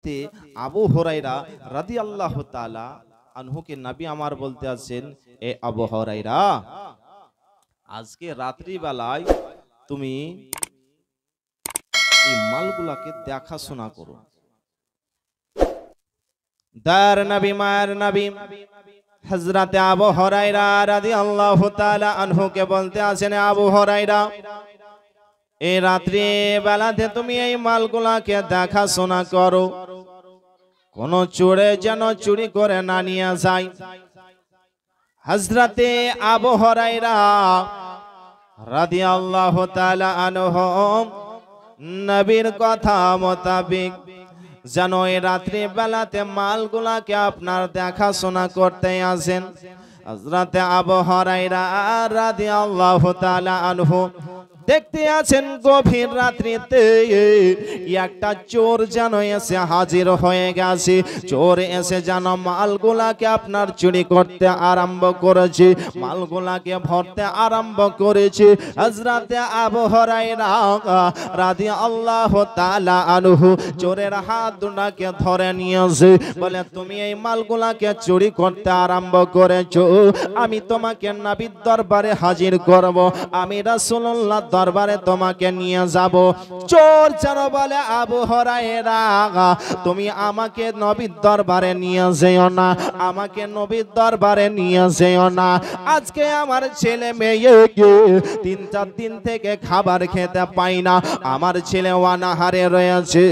তে আবু হুরায়রা রাদিয়াল্লাহু তাআলা আনহুকে নবী আমার বলতে আছেন, এ আবু হুরায়রা, আজকে রাত্রি বেলায় তুমি এই মালগুলাকে দেখাশোনা করো। দার নবী মায়ের নবী হযরতে আবু হুরায়রা রাদিয়াল্লাহু তাআলা আনহুকে বলতে আছেন, আবু হুরায়রা, এই রাত্রি বেলাতে তুমি এই মালগুলাকে দেখাশোনা করো, কোন চোরে যেন চুরি করে না নিয়ে যায়। হযরতে আবু হুরায়রা রাদিয়াল্লাহু তাআলা আনহু নবীর কথা মোতাবেক যেন এই রাত্রি বেলাতে মালগুলাকে আপনার দেখাশোনা করতে আসেন। হযরতে আবু হুরায়রা রাদিয়াল্লাহু তাআলা আনহু দেখতে আছেন গভীর রাত্রিতে একটা চোর যেন এসে হাজির হয়ে গেছে। চোর এসে যেন মালগুলাকে আপনার চুরি করতে আরম্ভ করেছে, মালগুলাকে ভরতে আরম্ভ করেছে। হযরতে আবু হুরায়রা রাদিয়াল্লাহু তাআলা আনহু চোরের হাত দুটাকে ধরে নিয়েছে, বলে, তুমি এই মালগুলাকে চুরি করতে আরম্ভ করেছো, আমি তোমাকে নবীর দরবারে হাজির করব, আমি রাসূলুল্লাহ দরবারে তোমাকে নিয়ে যাব। চোর যেন বলে, আবু হুরায়রা, তুমি আমাকে নবীর দরবারে নিয়ে যেও না, আমাকে নবীর দরবারে নিয়ে যেও না। আজকে আমার ছেলে মেয়ে 3-4 দিন থেকে খাবার খেতে পাই না, আমার ছেলে অনাহারে রয়েছে।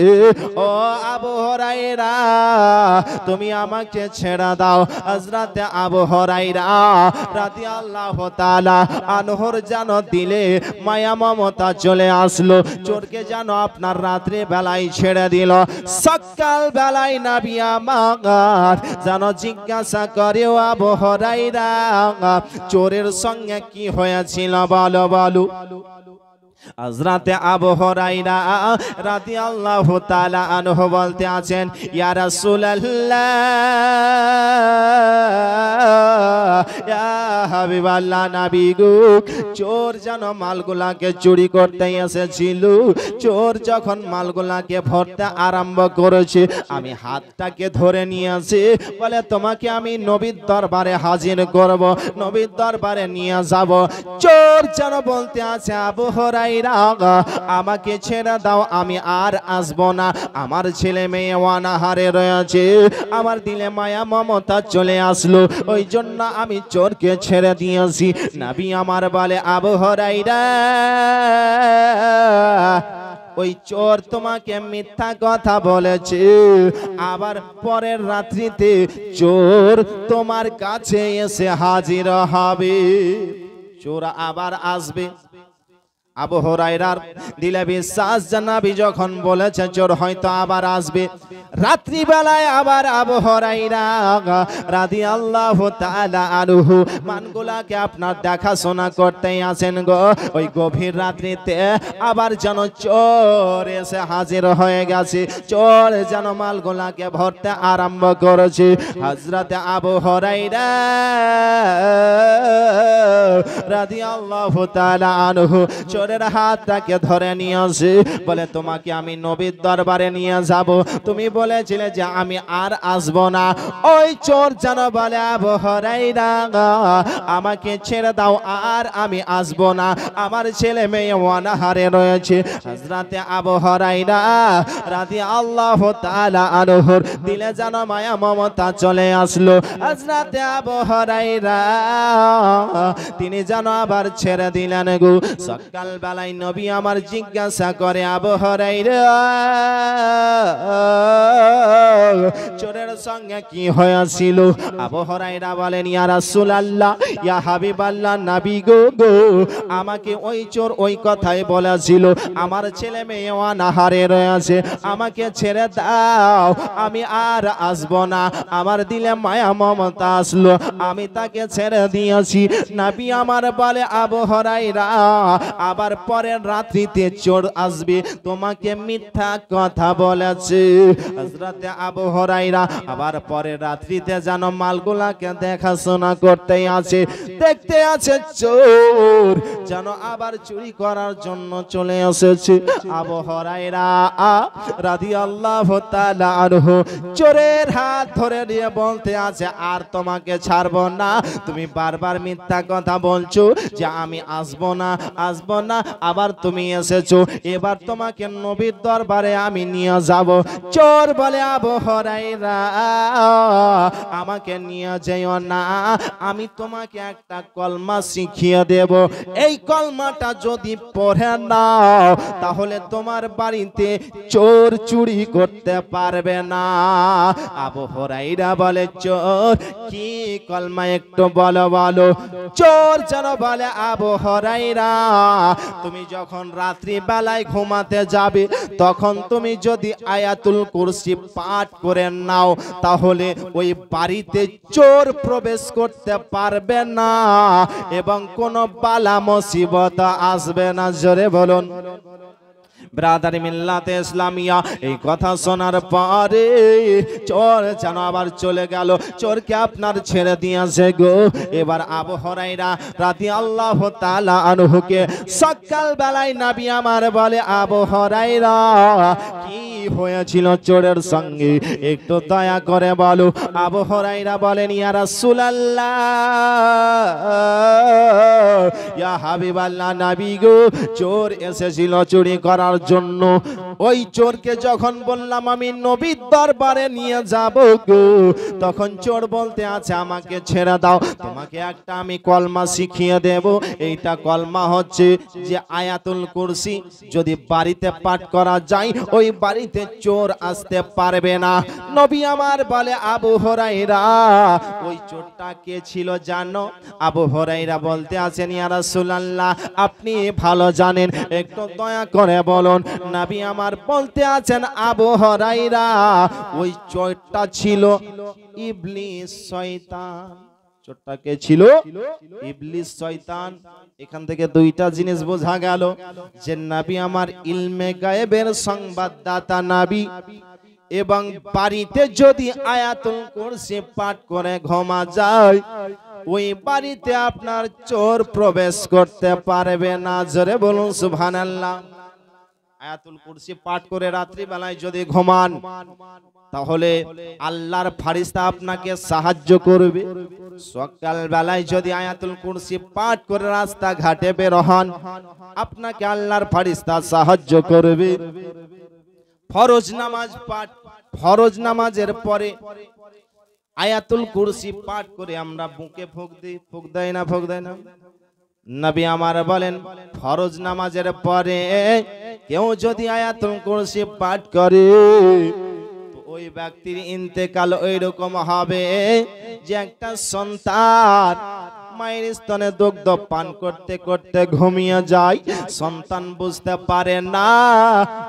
ও আবু হুরায়রা, তুমি আমাকে ছেড়ে দাও। হযরতে আবু হুরায়রা রাদিয়াল্লাহু তাআলা আনহুর যেন দিলে মায়া মমতা চলে আসলো, চোরকে যেন আপনার রাত্রি বেলায় ছেড়ে দিল। সকাল বেলায় নবী আমার যেন জিজ্ঞাসা করে, আবু হুরায়রা, চোরের সঙ্গে কি হয়েছিল বলো বলো। হযরতে আবু হুরায়রা রাদিয়াল্লাহু তাআলা আনহু বলতে আছেন, ইয়া রাসূলুল্লাহ, ইয়া হাবিবাল্লাহ, নবী গো, চোর যেন মালগুলাকে চুরি করতে এসেছিল। চোর যখন মালগুলাকে ভরতে আরম্ভ করেছে, আমি হাতটাকে ধরে নিয়েছি, বলে, তোমাকে আমি নবীর দরবারে হাজির করব, নবীর দরবারে নিয়ে যাব। চোর যেন বলতে আছে, আবু হুরায়রা, আমাকে ছেড়ে দাও, আমি আর আসবো না, আমার ছেলে মেয়ে অনাহারে রয়েছে, আমার দিলে মায়া মমতা চলে আসলো, ওই জন্য আমি চোরকে ছেড়ে দিয়েছি। নবী আমার বলে, আবু হুরায়রা, ওই চোর তোমাকে মিথ্যা কথা বলেছে, আবার পরের রাত্রিতে চোর তোমার কাছে এসে হাজির হবে, চোর আবার আসবে। আবু হুরায়রার দিলে বিশ্বাস, নবী যখন বলেছে চোর হয়তো আবার আসবে, রাত্রি বেলায় আবার আবু হুরায়রা রাদিয়াল্লাহু তাআলা আনহু মানগুলাকে আপনার দেখাশোনা করতে আসেন গো। ওই গভীর রাত্রিতে আবার যেন চোর এসে হাজির হয়ে গেছে, চোর যেন মালগুলাকে ভরতে আরম্ভ করেছে। হযরতে আবু হুরায়রা রাদিয়াল্লাহু তাআলা আনহু চোরের হাতটাকে ধরে নিয়ে আসে, বলে, তোমাকে আমি নবীর দরবারে নিয়ে যাব, তুমি বলেছিলে যে আমি আর আসবো না। ওই চোর যেন বলে, আবু হুরায়রা, আমাকে ছেড়ে দাও, আর আমি আসবো না, আমার ছেলে মেয়ে অনাহারে রয়েছে। হযরতে আবু হুরায়রা রাদিয়াল্লাহু তাআলা আনহুর দিলে যেন মায়া মমতা চলে আসলো। হযরতে আবু হুরায়রা তিনি যেন আবার ছেড়ে দিলেন গো। সকাল বেলায় নবী আমার জিজ্ঞাসা করে, আবু হুরায়রা, চোরের সঙ্গে কি হয়েছিল? আবু হুরায়রা বলেন, ইয়া রাসূলুল্লাহ, ইয়া হাবিবাল্লাহ, নবী গো, আমাকে ওই চোর ওই কথাই বলেছিল, আমার ছেলে মেয়ে অনাহারে রয়েছে, আমাকে ছেড়ে দাও, আমি আর আসবো না, আমার দিলে মায়া মমতা আসলো, আমি তাকে ছেড়ে দিয়েছি। নবী আমার বলে, আবু হুরায়রা, আবার পরের রাত্রিতে চোর আসবে, তোমাকে মিথ্যা কথা বলেছে। হযরতে আবু হুরায়রা আবার পরে রাত্রিতে যেন মালগুলাকে দেখাশোনা করতেই আছে, দেখতে আছে চোর যেন আবার চুরি করার জন্য চলে এসেছে। আবু হুরায়রা রাদিয়াল্লাহু তাআলা আনহু চোরের হাত ধরে নিয়ে বলতে আছে, আর তোমাকে ছাড়বো না, তুমি বারবার মিথ্যা কথা বলছো যে আমি আসবো না আসবো না, আবার তুমি এসেছো, এবার তোমাকে নবীর দরবারে আমি নিয়ে যাব। চোর বলে, আবু হুরায়রা আমাকে নিয়ে যেও না, আমি তোমাকে একটা কলমা শিখিয়ে দেব, এই কলমাটা যদি পড়ে নাও তাহলে তোমার বাড়িতে চোর চুরি করতে পারবে না। আবু হুরায়রা বলে, চোর কি কলমা একটু বলো বলো। চোর যেন বলে, আবু হুরায়রা তুমি যখন রাত্রি বেলায় ঘুমাতে যাবে তখন তুমি যদি আয়াতুল কুরসি পাঠ করে নাও তাহলে ওই বাড়িতে চোর প্রবেশ করতে পারবে না এবং কোনো বালা মুসিবত আসবে না। জোরে বলুন। ব্রাদারি মিল্লাতে ইসলামিয়া এই কথা শোনার পরে চোর যেন আবার চলে গেল, চোরকে আপনার ছেড়ে দিয়েছে গো। এবার আবু হুরায়রা রাদিয়াল্লাহু তাআলা আনহুকে সকাল বেলায় নবী আমার বলে, আবু হুরায়রা কি হয়েছিল চোরের সঙ্গে একটু দয়া করে বলো। আবু হুরায়রা বলেন, ইয়া রাসূলুল্লাহ, ইয়া হাবিবাল্লাহ, নবী গো, চোর এসেছিল চুরি করার জন্য। ওই চোরকে যখন বললাম আমি নবীর দরবারে নিয়ে যাব গো, তখন চোর বলতে আছে, আমাকে ছেড়ে দাও, তোমাকে একটা আমি কলমা শিখিয়ে দেব। এইটা কলমা হচ্ছে যে আয়াতুল কুরসি যদি বাড়িতে পাঠ করা যায় ওই বাড়িতে চোর আসতে পারবে না। নবী আমার বলে, আবু হুরায়রা ওই চোরটা কে ছিল জানো? আবু হুরায়রা বলতে আছেন, ইয়া রাসূলুল্লাহ আপনি ভালো জানেন, একটু দয়া করে বলুন। নবী আমার বলতে আছেন, আবু হুরায়রা ওই চোরটা ছিল ইবলিস শয়তান। চোরটা কে ছিল? ইবলিস শয়তান। এখান থেকে দুইটা জিনিস বোঝা গেল যে নবী আমার ইলমে গায়েবের সংবাদদাতা নবী, এবং বাড়িতে যদি আয়াতুল কুরসি পাঠ করে ঘুমা যায় ওই বাড়িতে আপনার চোর প্রবেশ করতে পারবে না। জোরে বলুন সুবহানাল্লাহ। আয়াতুল কুরসি পাঠ করে রাত্রি বেলায় যদি ঘুমান তাহলে আল্লাহর ফেরেশতা আপনাকে সাহায্য করবে। সকাল বেলায় যদি আয়াতুল কুরসি পাঠ করে রাস্তা ঘাটে বের হন আপনাকে আল্লাহর ফেরেশতা সাহায্য করবে। ফরজ নামাজ পাঠ, ফরজ নামাজের পরে আয়াতুল কুরসি পাঠ করে আমরা বুকে ফুঁক দিই, ফুঁক দেয় না? ফুঁক দেয় না? নবী আমার বলেন, ফরজ নামাজের পরে কেউ যদি আয়াতুল কুরসি পাঠ করে ওই ব্যক্তির ইন্তেকাল ওই রকম হবে যে একটা সন্তান মায়ের স্তনে দুগ্ধ পান করতে করতে ঘুমিয়ে যায়, সন্তান বুঝতে পারে না,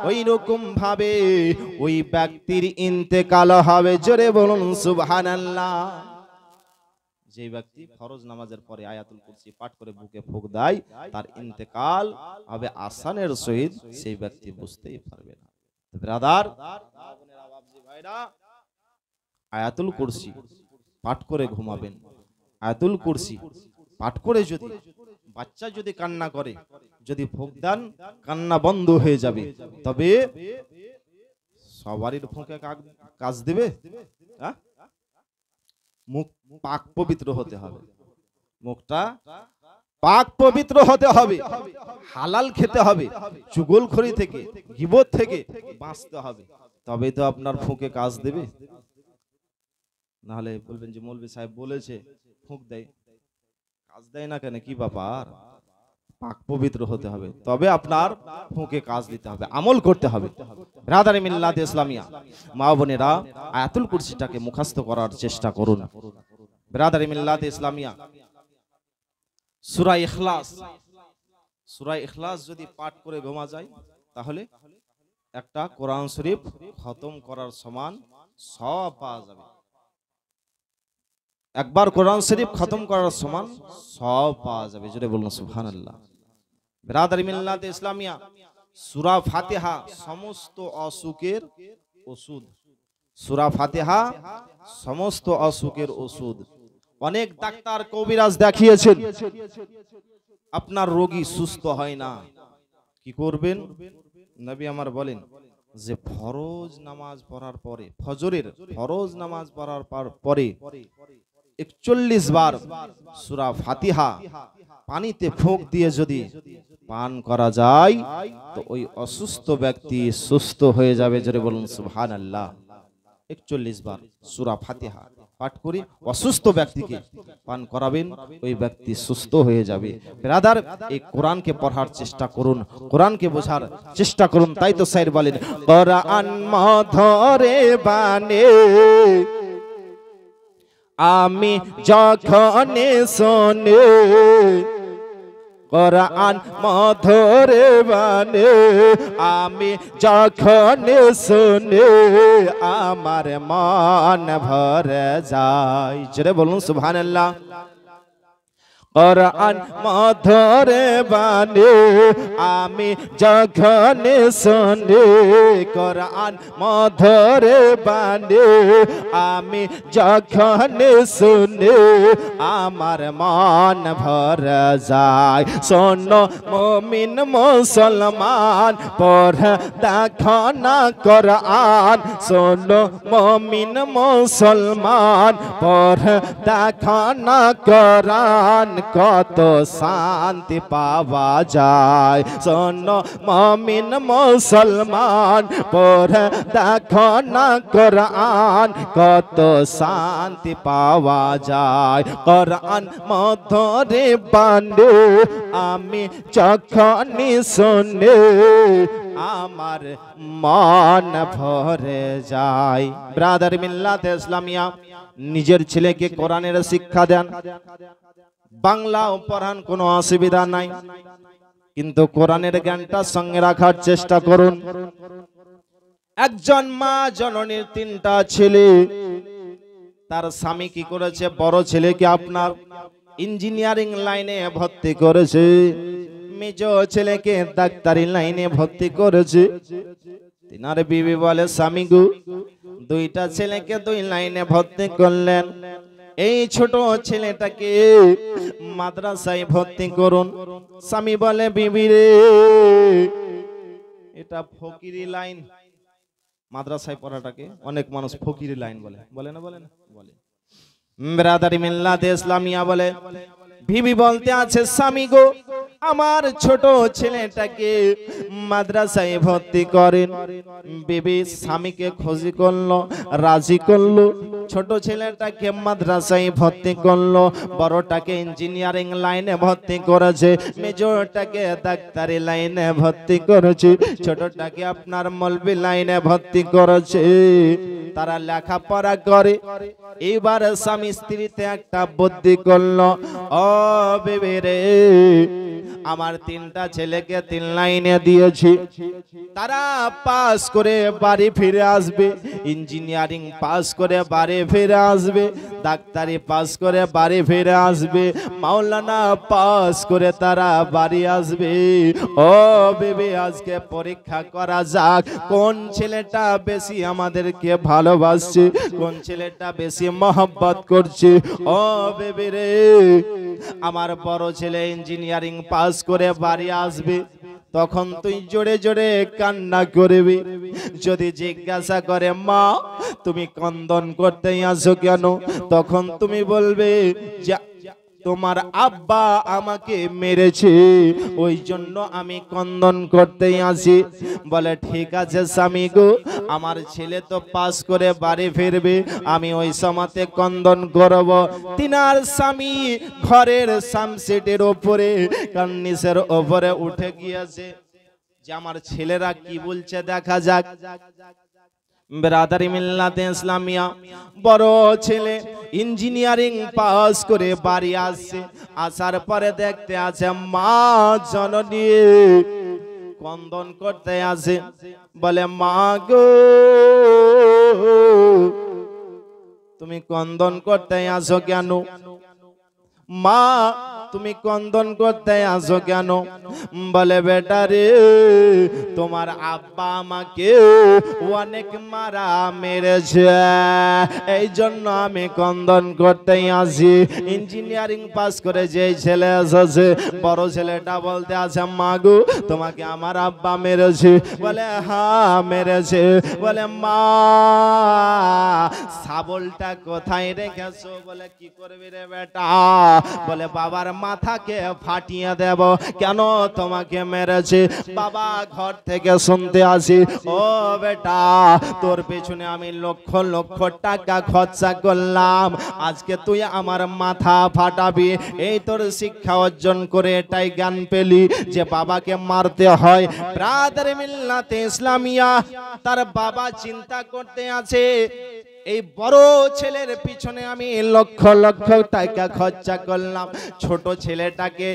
ওই রকম ভাবে ওই ব্যক্তির ইন্তেকাল হবে। জোরে বলুন সুবহানাল্লাহ। যে ব্যক্তি ফরজ নামাজের পরে আয়াতুল কুরসি পাঠ করে বুকে ফুঁক দেয় তার ইন্তেকাল হবে আসানের সহিত, সেই ব্যক্তি বুঝতেই পারবে না। ব্রাদার ভাইরা, আয়াতুল কুরসি পাঠ করে ঘুমাবেন। আয়াতুল কুরসি পাঠ করে যদি বাচ্চা যদি কান্না করে, যদি ফুঁক দেন কান্না বন্ধ হয়ে যাবে, তবে সবারই ফুঁকে কাজ দেবে? মুখ পাক পবিত্র হতে হবে, মুখটা পাক পবিত্র হতে হবে, হালাল খেতে হবে, চুগলখড়ি থেকে গীবত থেকে বাঁচতে হবে, তবে তো আপনার ফুঁকে কাজ দেবে। নাহলে বলবেন যে মৌলভী সাহেব বলেছে ফুঁক দেয়, কাজ দেয় না কেন? কি ব্যাপার? পাক পবিত্র হতে হবে, তবে আপনার ফুঁকে কাজ দিতে হবে, আমল করতে হবে। ব্রাদারে মিল্লাত ইসলামিয়া মা বোনেরা, আয়াতুল কুরসিটাকে মুখস্থ করার চেষ্টা করুন। ব্রাদারে মিল্লাত ইসলামিয়া সূরা ইখলাস, সূরা ইখলাস যদি পাঠ করে ঘুমা যায় তাহলে একটা কোরআন শরীফ খতম করার সমান সওয়াব পাওয়া যাবে। একবার কোরআন শরীফ খতম করার সমান সওয়াব পাওয়া যাবে। জোরে বলুন সুবহানাল্লাহ। ব্রাদার মিল্লাত ইসলামিয়া সূরা ফাতিহা সমস্ত অসুখের ওষুধ, সূরা ফাতিহা সমস্ত অসুখের ওষুধ। অনেক ডাক্তার কবিরাজ দেখিয়েছেন, আপনার রোগী সুস্থ হয় না। কি করবেন? নবী আমার বলেন যে ফরজ নামাজ পড়ার পরে, ফজরের ফরজ নামাজ পড়ার পরে 41 বার সূরা ফাতিহা পানিতে ফোঁক দিয়ে যদি পান করা যায় তো ওই অসুস্থ ব্যক্তি সুস্থ হয়ে যাবে। জোরে বলুন সুবহানাল্লাহ। 41 বার সূরা ফাতিহা পাঠ করে অসুস্থ ব্যক্তিকে পান করাবেন, ওই ব্যক্তি সুস্থ হয়ে যাবে। ব্রাদার, এই কোরআনকে পড়ার চেষ্টা করুন, কোরআনকে বোঝার চেষ্টা করুন। তাই তো স্যার বলেন, কোরআন মধরে বানে আমি যখন শোনে, কোরআন মধরে বানে আমি যখন শুনে, আমার মন ভরে যায়। জোরে বলুন সুবহানাল্লাহ। কোরআন মধরে বানে আমি যখন শুনি, কোরআন মধরে বানে আমি যখন শুনি, আমার মন ভরে যায়। শোনো মুমিন মুসলমান পড়ে দেখো না কোরআন, শোনো মুমিন মুসলমান পড়ে দেখো না কোরআন, কত শান্তি পাওয়া যায়। শোনো মুমিন মুসলমান পড়ে দেখো না কোরআন, কত শান্তি পাওয়া যায়। কোরআন মধরে বানে আমি যখনই শুনি, আমার মন ভরে যায়। ব্রাদার মিল্লাত ইসলামিয়া, নিজের ছেলেকে কোরআনের শিক্ষা দেন। বাংলাও পড়ান, কোনো অসুবিধা নাই, কিন্তু কোরআনের জ্ঞানটা সঙ্গে রাখার চেষ্টা করুন। একজন মা জননীর 3টা ছেলে, তার স্বামী কি করেছে? বড় ছেলেকে আপনার ইঞ্জিনিয়ারিং লাইনে ভর্তি করেছে, মেজ ছেলেকে ডাক্তারি লাইনে ভর্তি করেছে। তিনার বিবি বলে, স্বামী গো, 2টা ছেলেকে 2 লাইনে ভর্তি করলেন, এই ছোট ছেলেটাকে মাদ্রাসায় ভর্তি করুন। স্বামী বলে, বিবি রে, এটা ফকিরি লাইন। মাদ্রাসায় পড়াটাকে অনেক মানুষ ফকিরি লাইন বলে, বলে না? বলে না? বলে। ব্রাদারি মিল্লাত ইসলামিয়া বলে, বিবি বলতে আছে, স্বামী গো, আমার ছোট ছেলেটাকে মাদ্রাসায় ভর্তি করেন। বিবি স্বামীকে খুশি করলো, রাজি করলো, ছোট ছেলেটাকে মাদ্রাসায় ভর্তি করলো, বড়টাকে ইঞ্জিনিয়ারিং লাইনে ভর্তি করেছে, মেজরটাকে ডাক্তারি লাইনে ভর্তি করেছে, ছোটটাকে আপনার মলবি লাইনে ভর্তি করেছে। তারা লেখাপড়া করে। এইবার স্বামী স্ত্রীতে একটা বুদ্ধি করলো, ও বিবি রে, আমার 3টা ছেলেকে 3 লাইনে দিয়েছি, তারা পাস করে বাড়ি ফিরে আসবে, ইঞ্জিনিয়ারিং পাস করে বাড়ি ফিরে আসবে, ডাক্তারি পাস করে বাড়ি ফিরে আসবে, মাওলানা পাস করে তারা বাড়ি আসবে। ও বিবি, আজকে পরীক্ষা করা যাক কোন ছেলেটা বেশি আমাদেরকে ভালোবাসছে, কোন ছেলেটা বেশি মহব্বত করছে। ও বিবি রে, আমার বড় ছেলে ইঞ্জিনিয়ারিং পাস করে বাড়ি আসবে, তখন তুই জোরে জোরে কান্না করবি। যদি জিজ্ঞাসা করে, মা তুমি ক্রন্দন করতে আসো কেন, তখন তুমি বলবে যে তোমার আব্বা আমাকে মেরেছে, ওই জন্য আমি ক্রন্দন করতে আসি। বলে, ঠিক আছে স্বামী গো, আমার ছেলে তো পাস করে বাড়ি ফিরবে, আমি ওই সময়তে ক্রন্দন করব। তিনার স্বামী ঘরের সামসেটের ওপরে, কার্নিসের ওপরে উঠে গিয়েছে যে আমার ছেলেরা কি বলছে দেখা যাক। ব্রাদারি মিল্লাতে ইসলামিয়া, বড় ছেলে ইঞ্জিনিয়ারিং পাস করে বাড়ি আসছে, আসার পরে দেখতে আছে মা জননী ক্রন্দন করতে আসে। বলে, মা গো, তুমি ক্রন্দন করতে আসো কেন? মা তুমি কন্দন করতে আসো কেন? বলে বেটা রে, তোমার আব্বা আমাকে অনেক মারা মেরেছে, এই জন্য আমি কন্দন করতেই আসি। ইঞ্জিনিয়ারিং পাস করে যেই ছেলে এসেছে, বড় ছেলেটা বলতে আছে, মাগু তোমাকে আমার আব্বা মেরেছে। বলে হ্যাঁ মেরেছে। বলে মা শাবলটা কোথায় রেখেছো? বলে কি করবি রে বেটা? বলে বাবার মাথাকে ফাটিয়ে দেব। কেন তোমাকে মেরেছে? বাবা ঘর থেকে শুনতে আসি, ও বেটা তোর পেছনে আমি লক্ষ লক্ষ টাকা খরচা করলাম, আজকে তুই আমার মাথা ফাটাবি। এই তোর শিক্ষা অর্জন করে এটাই জ্ঞান পেলি যে বাবাকে মারতে হয়। ব্রাদার মিল্লাতে ইসলামিয়া, তার বাবা চিন্তা করতে আছে, এই বড় ছেলের পিছনে আমি লক্ষ লক্ষ টাকা খরচা করলাম, ছোট ছেলেটাকে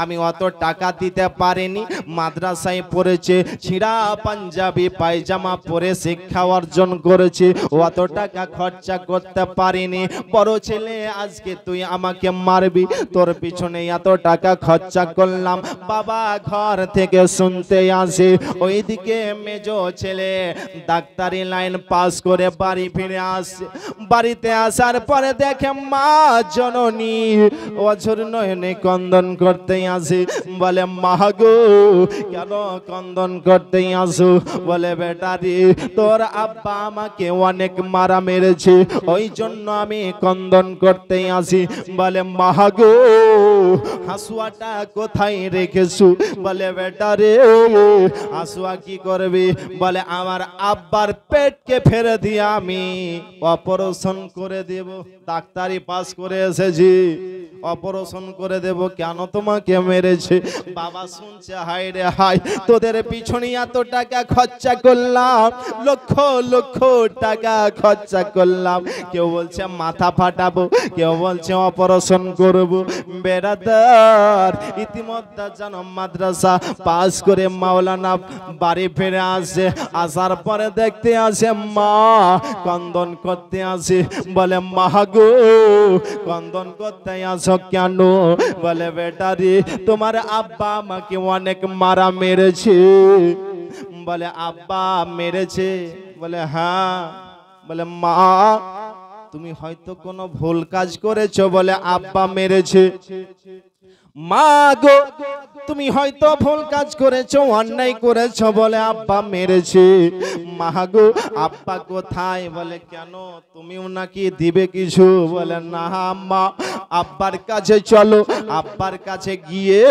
আমি অত টাকা দিতে পারিনি, মাদ্রাসায় পড়েছে, ছিঁড়া পাঞ্জাবি পায়জামা পরে শিক্ষা অর্জন করেছে, অত টাকা খরচা করতে পারিনি। বড় ছেলে আজকে তুই আমাকে মারবি, তোর পিছনে এত টাকা খরচা করলাম। বাবা ঘর থেকে শুনতে আসে। ওইদিকে মেজো ছেলে ডাক্তারি লাইন পাস করে বাড়ি ফিরে আসে। বাড়িতে আসার পরে দেখে মা জননী অঝোর নয়নে ক্রন্দন করতে আসে। বলে মা গো কেন ক্রন্দন করতে আসো? বলে বেটা রে, তোর আব্বা আমাকে অনেক মারা মেরেছে, ওই জন্য আমি ক্রন্দন করতে আসি। বলে মা গো হাসুয়াটা কোথায় রেখেছো? বলে বেটা রে হাসুয়া কি করবি? বলে আমার আব্বার পেটকে ফেলে দিয়ে আমি অপারেশন করে দেব, ডাক্তারি পাস করে এসেছি, অপারেশন করে দেব। কেন তোমাকে মেরেছে? বাবা শুনছে, হায় রে হায়, তোদের পিছনে এত টাকা খরচা করলাম, লক্ষ লক্ষ টাকা খরচা করলাম, কেউ বলছে মাথা ফাটাবো, কেউ বলছে অপারেশন করব। বেরাদার ইতিমধ্যে জানো মাদ্রাসা পাস করে মাওলানা বাড়ি ফিরে আসে। আসার পরে দেখতে আসে মা ক্রন্দন করতে আসে। বলে মা গো ক্রন্দন করতে আসো কেন? বলে বেটা রে তোমার আব্বা আমাকে অনেক মারা মেরেছে। বলে আব্বা মেরেছে? বলে হ্যাঁ। বলে মা তুমি হয়তো কোনো ভুল কাজ করেছো, বলে আব্বা মেরেছে। মা গো তুমি হয়তো ভুল কাজ করেছো, অন্যায় করেছো, বলে আব্বা মেরেছে। মা গো আব্বা কোথায়? বলে কেন তুমিও নাকি দিবে কিছু? বলে না মা, আব্বার কাছে চলো, আব্বার কাছে গিয়ে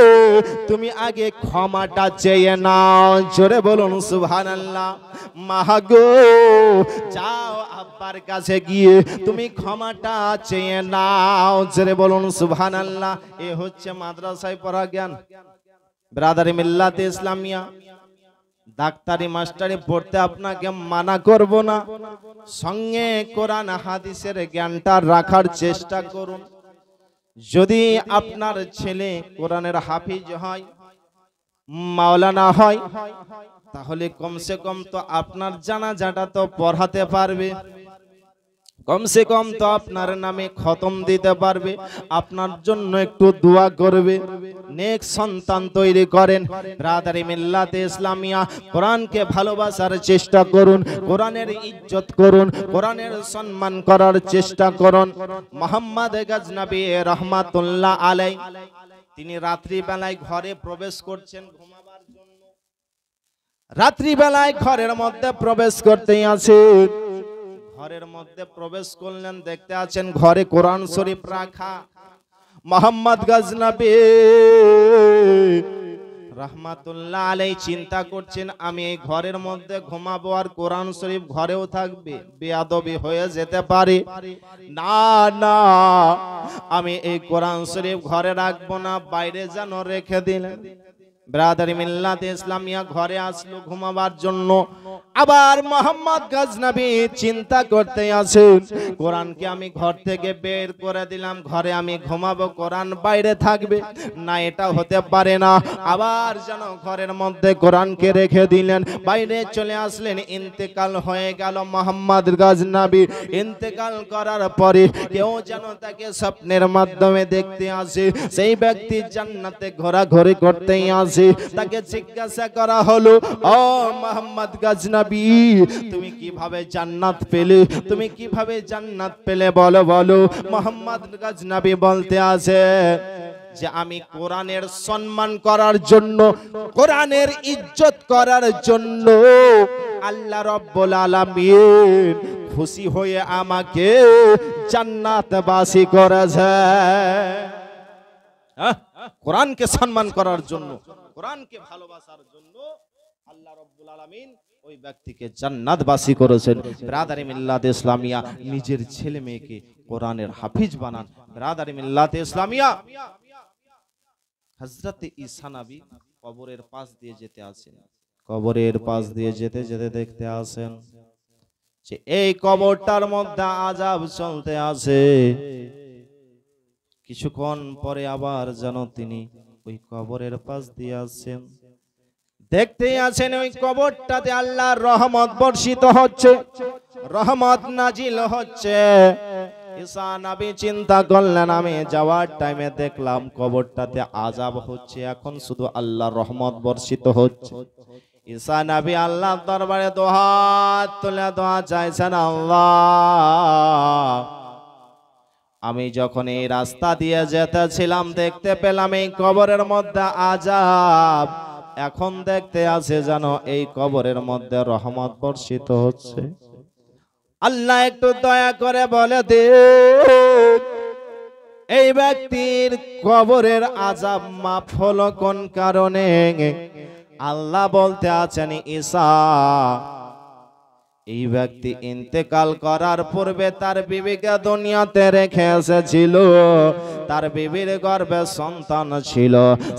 তুমি আগে ক্ষমাটা চেয়ে নাও। জোরে বলুন সুবহানাল্লাহ। মা গো যাও আব্বার কাছে গিয়ে তুমি ক্ষমাটা চেয়ে নাও। জোরে বলুন সুবহানাল্লাহ। এ হচ্ছে মাদ্রাসায় পড়া জ্ঞান। ব্রাদারি মিল্লাতে ইসলামিয়া, ডাক্তারি মাস্টারি পড়তে আপনাকে মানা করব না, সঙ্গে কোরআন হাদিসের জ্ঞানটা রাখার চেষ্টা করুন। যদি আপনার ছেলে কোরআনের হাফিজ হয়, মাওলানা হয়, তাহলে কমসে কম তো আপনার জানাজাটা তো পড়াতে পারবে, কমসে কম তো আপনার নামে খতম দিতে পারবে, আপনার জন্য একটু দোয়া করবে। নেক্সট সন্তান তৈরি করেন। ব্রাদারি মিল্লাতে ইসলামিয়া, কোরআনকে ভালোবাসার চেষ্টা করুন, কোরআনের ইজ্জত করুন, কোরআনের সম্মান করার চেষ্টা করুন। মুহাম্মদ গজনবী রহমাতুল্লাহ আলাইহি তিনি রাত্রি বেলায় ঘরে প্রবেশ করছেন ঘুমাবার জন্য। রাত্রি বেলায় ঘরের মধ্যে প্রবেশ করতেই আছেন। ঘরের মধ্যে প্রবেশ করলেন, দেখতে আছেন ঘরে কোরআন শরীফ রাখা। মুহাম্মদ গজনবী রহমাতুল্লাহ আলাইহি চিন্তা করছেন, আমি এই ঘরের মধ্যে ঘুমাবো আর কোরআন শরীফ ঘরেও থাকবে, বেয়াদবি হয়ে যেতে পারে। না না, আমি এই কোরআন শরীফ ঘরে রাখবো না, বাইরে যেন রেখে দিলেন। ব্রাদারি মিল্লাতে ইসলামিয়া ঘরে আসলো ঘুমাবার জন্য। আবার মুহাম্মদ গজনবী চিন্তা করতে আছেন, কোরআনকে আমি ঘর থেকে বের করে দিলাম, ঘরে আমি ঘুমাবো, কোরআন বাইরে থাকবে না, এটা হতে পারে না। আবার যেন ঘরের মধ্যে কোরআনকে রেখে দিলেন, বাইরে চলে আসলেন, ইন্তেকাল হয়ে গেল মোহাম্মদ গজনবী। ইন্তেকাল করার পরে কেউ যেন তাকে স্বপ্নের মাধ্যমে দেখতে আসে, সেই ব্যক্তি জান্নাতে ঘোরাঘুরি করতেই আসে। তাকে জিজ্ঞাসা করা হলো, ও মোহাম্মদ গজনবী, তুমি কিভাবে জান্নাত পেলে, তুমি কিভাবে জান্নাত পেলে বলো বলো। মোহাম্মদ গজনবী বলতে আছে যে আমি কোরআনের সম্মান করার জন্য, কোরআনের ইজ্জত করার জন্য আল্লাহ রাব্বুল আলামিন খুশি হয়ে আমাকে জান্নাতবাসী করেছে। কোরআনকে সম্মান করার জন্য, কোরআনকে ভালোবাসার জন্য আল্লাহ রাব্বুল আলামিন ওই ব্যক্তিকে জান্নাতবাসী করেছেন। ব্রাদারি মিল্লাত ইসলামিয়া, নিজের ছেলে মেয়েকে কোরআনের হাফিজ বানান। ব্রাদারি মিল্লাত ইসলামিয়া, হযরত ঈসা নবী কবরের পাশ দিয়ে যেতে আছেন, কবরের পাশ দিয়ে যেতে যেতে দেখতে আসেন যে এই কবরটার মধ্যে আযাব চলতে আছে। কিছুক্ষণ পরে আবার যেন তিনি ওই কবরের পাশ দিয়ে আসেন, দেখতে আছেন ওই কবরটাতে আল্লাহর রহমত বর্ষিত হচ্ছে, রহমত নাজিল হচ্ছে। ঈসা নবী চিন্তা করলেন, আমি যাওয়ার টাইমে দেখলাম কবরটাতে আযাব হচ্ছে, এখন শুধু আল্লাহর রহমত বর্ষিত হচ্ছে। ঈসা নবী আল্লাহর দরবারে দুহাত তুলে দোয়া চাইছেন, আল্লাহ, আমি যখন এই রাস্তা দিয়ে যেতেছিলাম দেখতে পেলাম এই কবরের মধ্যে আযাব, এখন দেখতে আছে যেন এই কবরের মধ্যে রহমত বর্ষিত হচ্ছে। আল্লাহ একটু দয়া করে বলে দে, এই ব্যক্তির কবরের আযাব মাফ হলো কোন কারণে? আল্লাহ বলতে আছেন, ঈসা, এই ব্যক্তি ইন্তেকাল করার পূর্বে তার বিবিকে দুনিয়াতে রেখে এসেছিল, তার বিবির গর্ভে সন্তান ছিল।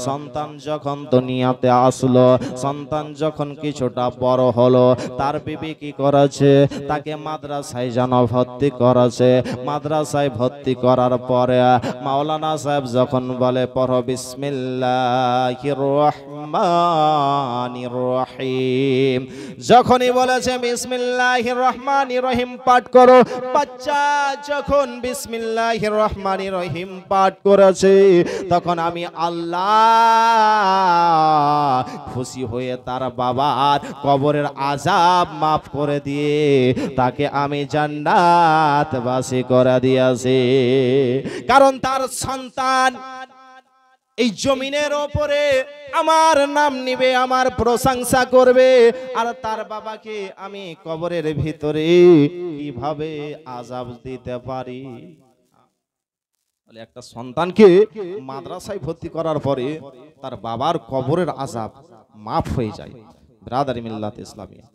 সন্তান যখন দুনিয়াতে আসলো, সন্তান যখন কিছুটা বড় হলো, তার বিবি কি করেছে? তাকে মাদ্রাসায় যেন ভর্তি করেছে। মাদ্রাসায় ভর্তি করার পরে মাওলানা সাহেব যখন বলে পড়ো বিসমিল্লাহির রহমানির রহিম, যখনই বলেছে বিসমিল্লাহির রহমানির রহিম পাঠ করো, বাচ্চা যখন বিসমিল্লাহির রহমানির রহিম পাঠ করেছে, তখন আমি আল্লাহ খুশি হয়ে তার বাবার কবরের আযাব মাফ করে দিয়ে তাকে আমি জান্নাতবাসী করে দিয়েছি। কারণ তার সন্তান এই জমিনের ওপরে আমার নাম নিবে, আমার প্রশংসা করবে, আর তার বাবাকে আমি কবরের ভিতরে কিভাবে আযাব দিতে পারি? একটা সন্তানকে মাদ্রাসায় ভর্তি করার পরে তার বাবার কবরের আযাব মাফ হয়ে যায়। ব্রাদারি মিল্লাত ইসলামিয়া।